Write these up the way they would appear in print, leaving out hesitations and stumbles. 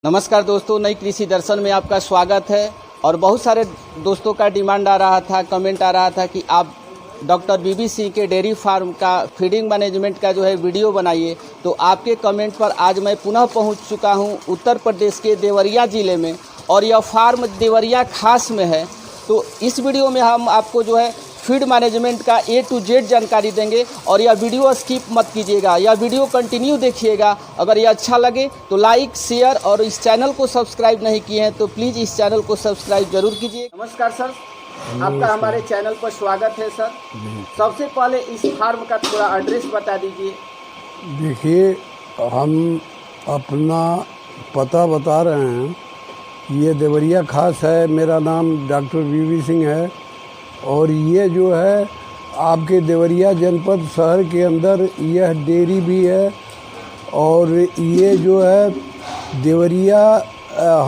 नमस्कार दोस्तों, नई कृषि दर्शन में आपका स्वागत है। और बहुत सारे दोस्तों का डिमांड आ रहा था, कमेंट आ रहा था कि आप डॉक्टर बीबी सिंह के डेयरी फार्म का फीडिंग मैनेजमेंट का जो है वीडियो बनाइए। तो आपके कमेंट पर आज मैं पुनः पहुंच चुका हूं उत्तर प्रदेश के देवरिया ज़िले में, और यह फार्म देवरिया खास में है। तो इस वीडियो में हम आपको जो है फीड मैनेजमेंट का A to Z जानकारी देंगे, और यह वीडियो स्किप मत कीजिएगा, यह वीडियो कंटिन्यू देखिएगा। अगर यह अच्छा लगे तो लाइक, शेयर, और इस चैनल को सब्सक्राइब नहीं किए हैं तो प्लीज़ इस चैनल को सब्सक्राइब जरूर कीजिए। नमस्कार सर, आपका हमारे चैनल पर स्वागत है सर। सबसे पहले इस फार्म का थोड़ा एड्रेस बता दीजिए। देखिए, हम अपना पता बता रहे हैं। ये देवरिया खास है। मेरा नाम डॉक्टर बीबी सिंह है, और ये जो है आपके देवरिया जनपद शहर के अंदर यह डेयरी भी है। और ये जो है देवरिया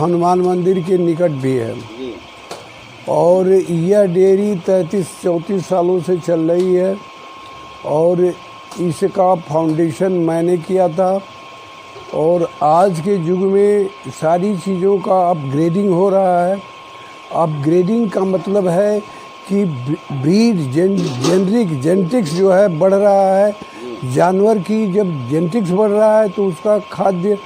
हनुमान मंदिर के निकट भी है। और यह डेयरी 33-34 सालों से चल रही है, और इसका फाउंडेशन मैंने किया था। और आज के युग में सारी चीज़ों का अपग्रेडिंग हो रहा है। अपग्रेडिंग का मतलब है कि ब्रीड जेनेटिक्स जो है बढ़ रहा है। जानवर की जब जेनेटिक्स बढ़ रहा है तो उसका खाद्य,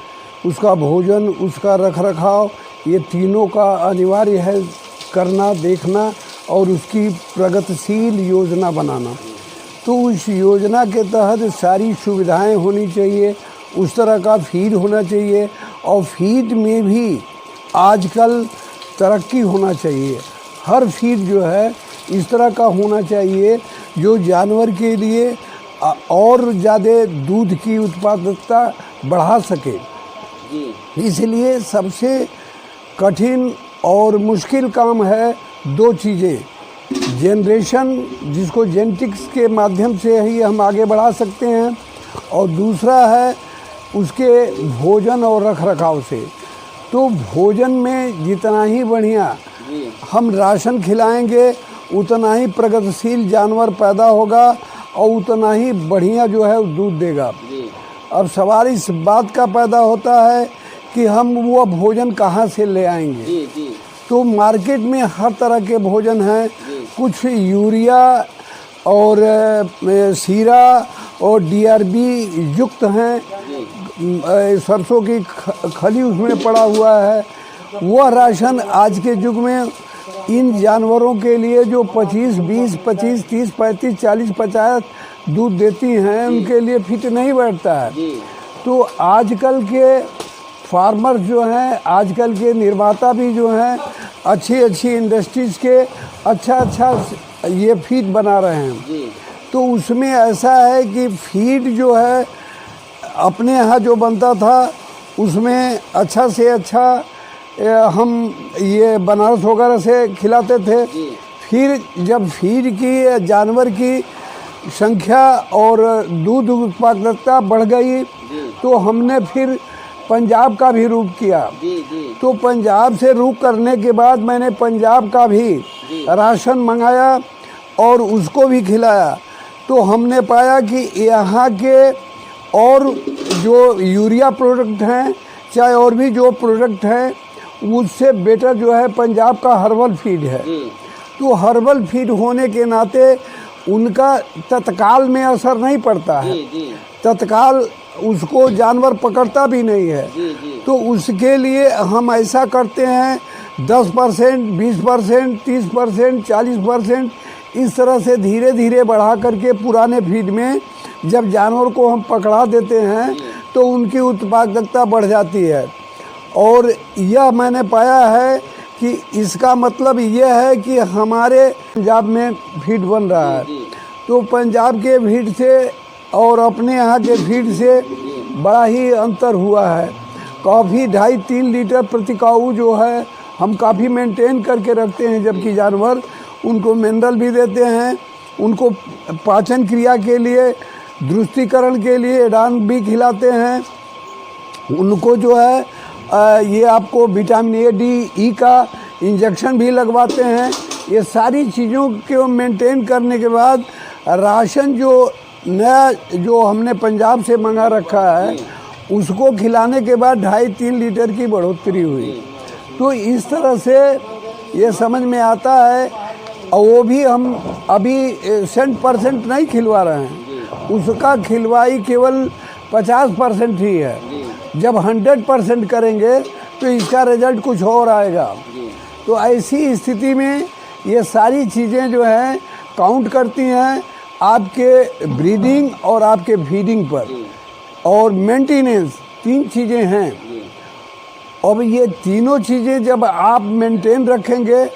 उसका भोजन, उसका रखरखाव, ये तीनों का अनिवार्य है करना, देखना, और उसकी प्रगतिशील योजना बनाना। तो उस योजना के तहत सारी सुविधाएं होनी चाहिए, उस तरह का फीड होना चाहिए। और फीड में भी आजकल तरक्की होना चाहिए। हर फीड जो है इस तरह का होना चाहिए जो जानवर के लिए और ज़्यादा दूध की उत्पादकता बढ़ा सके। इसलिए सबसे कठिन और मुश्किल काम है दो चीज़ें। जनरेशन, जिसको जेनेटिक्स के माध्यम से ही हम आगे बढ़ा सकते हैं, और दूसरा है उसके भोजन और रखरखाव से। तो भोजन में जितना ही बढ़िया हम राशन खिलाएंगे उतना ही प्रगतिशील जानवर पैदा होगा, और उतना ही बढ़िया जो है दूध देगा। अब सवाल इस बात का पैदा होता है कि हम वो भोजन कहाँ से ले आएंगे। तो मार्केट में हर तरह के भोजन हैं। कुछ यूरिया और सीरा और DRB युक्त हैं। सरसों की खली उसमें पड़ा हुआ है। वह राशन आज के युग में इन जानवरों के लिए जो 25, 20, 25, 30, 35, 40, 50 दूध देती हैं, उनके लिए फिट नहीं बैठता है। तो आजकल के फार्मर जो हैं, आजकल के निर्माता भी जो हैं, अच्छी इंडस्ट्रीज़ के अच्छा ये फीड बना रहे हैं। तो उसमें ऐसा है कि फीड जो है अपने यहाँ जो बनता था उसमें अच्छा से अच्छा हम ये बनारस वगैरह से खिलाते थे। फिर जब फीड की जानवर की संख्या और दूध उत्पादकता बढ़ गई तो हमने फिर पंजाब का भी रुख किया। तो पंजाब से रुख करने के बाद मैंने पंजाब का भी राशन मंगाया और उसको भी खिलाया। तो हमने पाया कि यहाँ के और जो यूरिया प्रोडक्ट हैं, चाहे और भी जो प्रोडक्ट हैं, उससे बेटर जो है पंजाब का हर्बल फीड है। तो हर्बल फीड होने के नाते उनका तत्काल में असर नहीं पड़ता है, तत्काल उसको जानवर पकड़ता भी नहीं है। तो उसके लिए हम ऐसा करते हैं 10%, 20%, 30%, 40%, इस तरह से धीरे धीरे बढ़ा करके पुराने फीड में जब जानवर को हम पकड़ा देते हैं तो उनकी उत्पादकता बढ़ जाती है। और यह मैंने पाया है कि इसका मतलब यह है कि हमारे पंजाब में फीड बन रहा है। तो पंजाब के फीड से और अपने यहाँ के फीड से बड़ा ही अंतर हुआ है। काफ़ी 2.5-3 लीटर प्रति काऊ जो है हम काफ़ी मेंटेन करके रखते हैं, जबकि जानवर उनको मिनरल भी देते हैं, उनको पाचन क्रिया के लिए, दुरुस्तीकरण के लिए एडान भी खिलाते हैं, उनको जो है ये आपको विटामिन A, D, E का इंजेक्शन भी लगवाते हैं। ये सारी चीज़ों को मेंटेन करने के बाद राशन जो नया जो हमने पंजाब से मंगा रखा है उसको खिलाने के बाद 2.5-3 लीटर की बढ़ोतरी हुई। तो इस तरह से ये समझ में आता है। और वो भी हम अभी 100% नहीं खिलवा रहे हैं, उसका खिलवाई केवल 50% ही है। जब 100% करेंगे तो इसका रिजल्ट कुछ और आएगा। तो ऐसी स्थिति में ये सारी चीज़ें जो हैं काउंट करती हैं आपके ब्रीडिंग और आपके फीडिंग पर, और मेंटेनेंस 3 चीज़ें हैं। अब ये तीनों चीज़ें जब आप मेंटेन रखेंगे,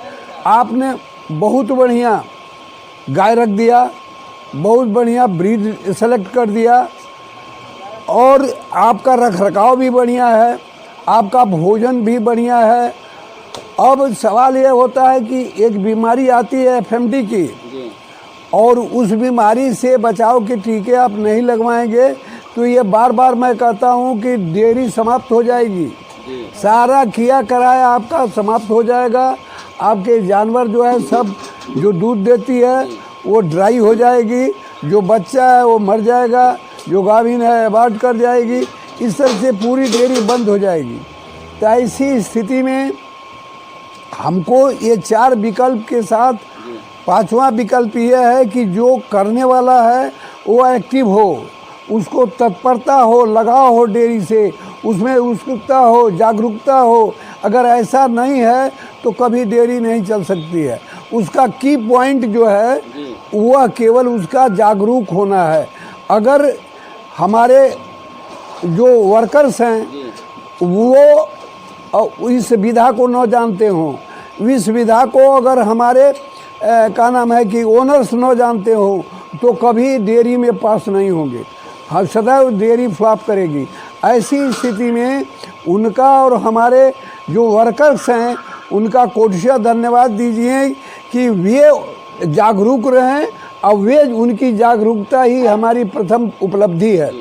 आपने बहुत बढ़िया गाय रख दिया, बहुत बढ़िया ब्रीड सेलेक्ट कर दिया, और आपका रख रखाव भी बढ़िया है, आपका भोजन भी बढ़िया है। अब सवाल ये होता है कि एक बीमारी आती है एफएमडी की, और उस बीमारी से बचाव के टीके आप नहीं लगवाएंगे तो ये बार बार मैं कहता हूँ कि डेयरी समाप्त हो जाएगी। सारा किया कराया आपका समाप्त हो जाएगा। आपके जानवर जो है सब जो दूध देती है वो ड्राई हो जाएगी, जो बच्चा है वो मर जाएगा, जो गाभिन है अबार्ट कर जाएगी। इस तरह से पूरी डेयरी बंद हो जाएगी। तो ऐसी स्थिति में हमको ये 4 विकल्प के साथ 5वां विकल्प ये है कि जो करने वाला है वो एक्टिव हो, उसको तत्परता हो, लगाव हो डेयरी से, उसमें उत्सुकता हो, जागरूकता हो। अगर ऐसा नहीं है तो कभी डेयरी नहीं चल सकती है। उसका की पॉइंट जो है वह केवल उसका जागरूक होना है। अगर हमारे जो वर्कर्स हैं वो इस विधा को न जानते हों, इस विधा को अगर हमारे क्या नाम है कि ओनर्स न जानते हो, तो कभी डेयरी में पास नहीं होंगे। हाँ, सदैव डेयरी फ्लॉप करेगी। ऐसी स्थिति में उनका और हमारे जो वर्कर्स हैं उनका कोटिशा धन्यवाद दीजिए कि वे जागरूक रहें, और वे उनकी जागरूकता ही हमारी प्रथम उपलब्धि है।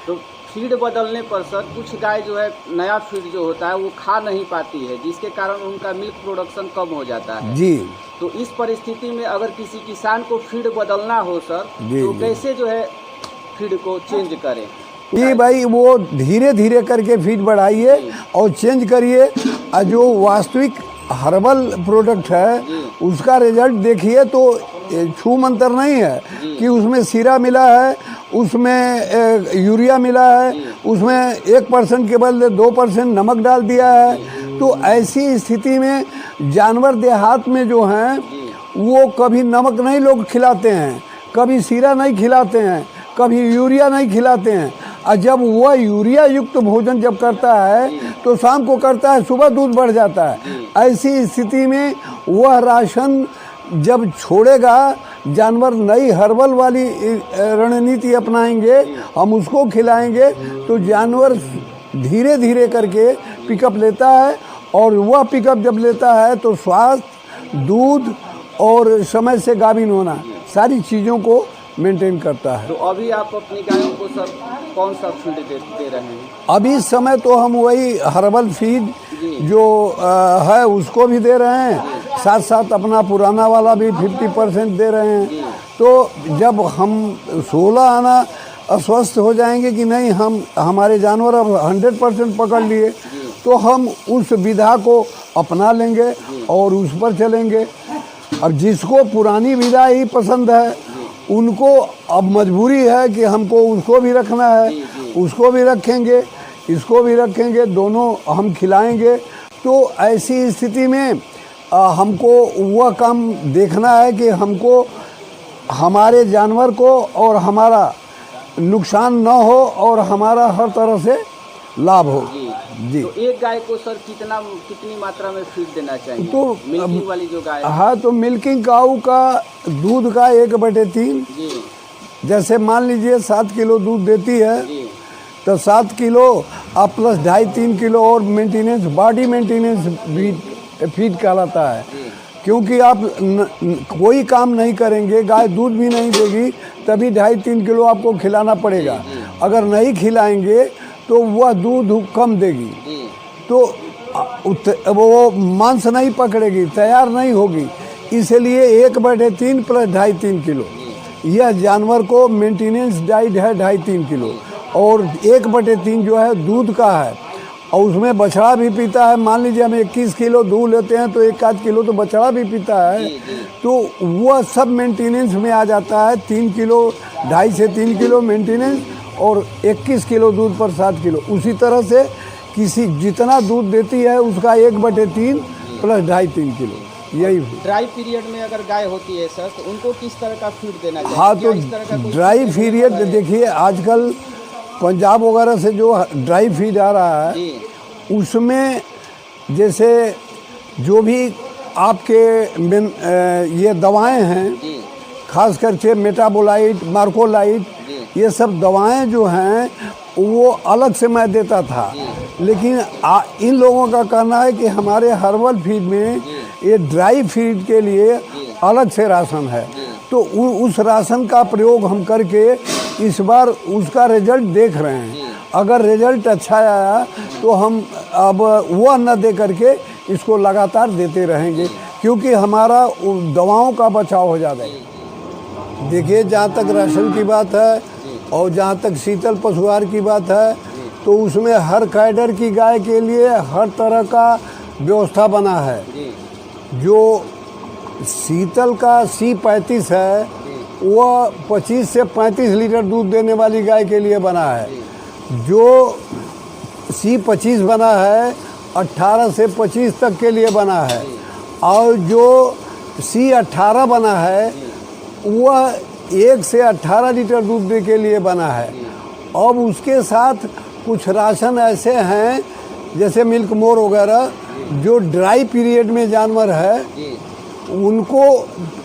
तो फीड बदलने पर सर कुछ गाय जो है नया फीड जो होता है वो खा नहीं पाती है, जिसके कारण उनका मिल्क प्रोडक्शन कम हो जाता है जी। तो इस परिस्थिति में अगर किसी किसान को फीड बदलना हो सर, तो कैसे जो है फीड को चेंज करें? जी भाई, वो धीरे धीरे करके फीड बढ़ाइए और चेंज करिए। और जो वास्तविक हर्बल प्रोडक्ट है उसका रिजल्ट देखिए तो छू मंतर नहीं है कि उसमें सीरा मिला है, उसमें यूरिया मिला है, उसमें 1% के बदले 2% नमक डाल दिया है। तो ऐसी स्थिति में जानवर देहात में जो हैं वो कभी नमक नहीं लोग खिलाते हैं, कभी सीरा नहीं खिलाते हैं, कभी यूरिया नहीं खिलाते हैं। और जब वह यूरिया युक्त भोजन जब करता है तो शाम को करता है, सुबह दूध बढ़ जाता है। ऐसी स्थिति में वह राशन जब छोड़ेगा, जानवर नई हर्बल वाली रणनीति अपनाएंगे, हम उसको खिलाएंगे तो जानवर धीरे धीरे करके पिकअप लेता है। और वह पिकअप जब लेता है तो स्वास्थ्य, दूध और समय से गाभिन होना, सारी चीज़ों को मेंटेन करता है। तो अभी आप अपनी गायों को सर कौन सा फीड दे रहे हैं? अभी इस समय तो हम वही हर्बल फीड जो है उसको भी दे रहे हैं, साथ साथ अपना पुराना वाला भी 50% दे रहे हैं। तो जब हम 16 आना अस्वस्थ हो जाएंगे कि नहीं हम हमारे जानवर अब 100% पकड़ लिए, तो हम उस विधा को अपना लेंगे और उस पर चलेंगे। अब जिसको पुरानी विधा ही पसंद है उनको अब मजबूरी है कि हमको उसको भी रखना है, उसको भी रखेंगे, इसको भी रखेंगे, दोनों हम खिलाएंगे। तो ऐसी स्थिति में हमको वह काम देखना है कि हमको हमारे जानवर को और हमारा नुकसान न हो और हमारा हर तरह से लाभ हो। जी। तो एक गाय को सर कितनी मात्रा में फीड देना चाहिए? तो मिल्किंग वाली जो गाय है। हाँ, तो मिल्किंग काऊ का दूध का 1/3 जैसे मान लीजिए 7 किलो दूध देती है तो 7 किलो आप प्लस 2.5-3 किलो और मेंटेनेंस, बॉडी मेंटेनेंस भी फीड कहलाता है। क्योंकि आप कोई काम नहीं करेंगे, गाय दूध भी नहीं देगी, तभी 2.5-3 किलो आपको खिलाना पड़ेगा। अगर नहीं खिलाएंगे तो वह दूध कम देगी, तो वो मांस नहीं पकड़ेगी, तैयार नहीं होगी। इसलिए 1/3 प्लस 2.5-3 किलो यह जानवर को मेंटेनेंस डाइट है 2.5-3 किलो। और 1/3 जो है दूध का है, और उसमें बछड़ा भी पीता है। मान लीजिए हम 21 किलो दूध लेते हैं तो 1 किलो तो बछड़ा भी पीता है, तो वह सब मेंटेनेंस में आ जाता है। 3 किलो 2.5 से 3 किलो मेंटेनेंस, और 21 किलो दूध पर 7 किलो। उसी तरह से किसी जितना दूध देती है उसका 1/3 प्लस 2.5-3 किलो, यही। ड्राई पीरियड में अगर गाय होती है सर, तो उनको किस तरह का फीड देना चाहिए? हाँ, तो क्या इस तरह का कुछ ड्राई पीरियड देखिए, आजकल पंजाब वगैरह से जो ड्राई फीड आ रहा है, जी उसमें जैसे जो भी आपके ये दवाएं हैं, जी खास करके मेटाबोलाइट, मार्कोलाइट, ये सब दवाएं जो हैं वो अलग से मैं देता था। लेकिन इन लोगों का कहना है कि हमारे हर्बल फीड में ये ड्राई फीड के लिए अलग से राशन है, तो उस राशन का प्रयोग हम करके इस बार उसका रिजल्ट देख रहे हैं। अगर रिजल्ट अच्छा आया तो हम अब वो न दे करके इसको लगातार देते रहेंगे, क्योंकि हमारा दवाओं का बचाव हो जाता है। देखिए, जहाँ तक राशन की बात है और जहाँ तक शीतल पशुहार की बात है, तो उसमें हर कैडर की गाय के लिए हर तरह का व्यवस्था बना है। जो शीतल का C35 है, वह 25 से 35 लीटर दूध देने वाली गाय के लिए बना है। जो C25 बना है 18 से 25 तक के लिए बना है, और जो C18 बना है वह 1 से 18 लीटर दूध के लिए बना है। अब उसके साथ कुछ राशन ऐसे हैं जैसे मिल्क मोर वगैरह, जो ड्राई पीरियड में जानवर है उनको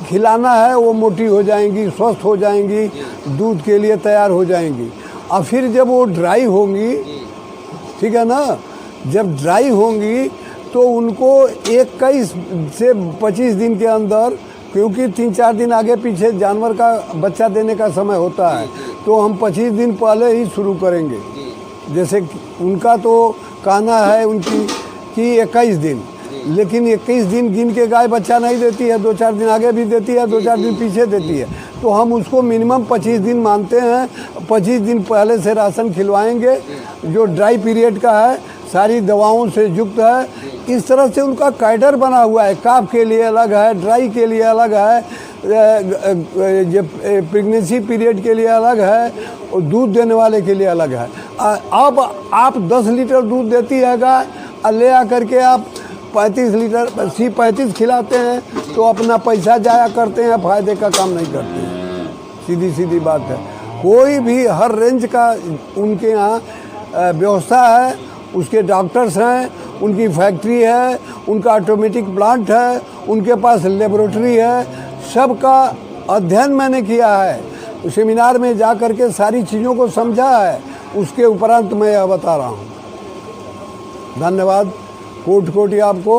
खिलाना है, वो मोटी हो जाएंगी, स्वस्थ हो जाएंगी, दूध के लिए तैयार हो जाएंगी। और फिर जब वो ड्राई होंगी, ठीक है ना, जब ड्राई होंगी तो उनको 21 से 25 दिन के अंदर, क्योंकि 3-4 दिन आगे पीछे जानवर का बच्चा देने का समय होता है, तो हम 25 दिन पहले ही शुरू करेंगे। जैसे उनका तो कहना है उनकी कि 21 दिन, लेकिन 21 दिन गिन के गाय बच्चा नहीं देती है, 2-4 दिन आगे भी देती है, 2-4 दिन पीछे देती है, तो हम उसको मिनिमम 25 दिन मानते हैं। 25 दिन पहले से राशन खिलवाएंगे जो ड्राई पीरियड का है, सारी दवाओं से युक्त है। इस तरह से उनका कैडर बना हुआ है। काफ के लिए अलग है, ड्राई के लिए अलग है, प्रेगनेंसी पीरियड के लिए अलग है, और दूध देने वाले के लिए अलग है। अब आप 10 लीटर दूध देती है गाय, ले आकर के आप 35 लीटर C35 खिलाते हैं, तो अपना पैसा जाया करते हैं, फ़ायदे का काम नहीं करते हैं। सीधी सीधी बात है। कोई भी हर रेंज का उनके यहाँ व्यवस्था है, उसके डॉक्टर्स हैं, उनकी फैक्ट्री है, उनका ऑटोमेटिक प्लांट है, उनके पास लेबोरेटरी है, सबका अध्ययन मैंने किया है। सेमिनार में जा कर के सारी चीज़ों को समझा है, उसके उपरांत मैं यह बता रहा हूँ। धन्यवाद। कोटि आपको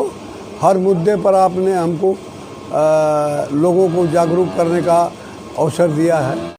हर मुद्दे पर आपने हमको लोगों को जागरूक करने का अवसर दिया है।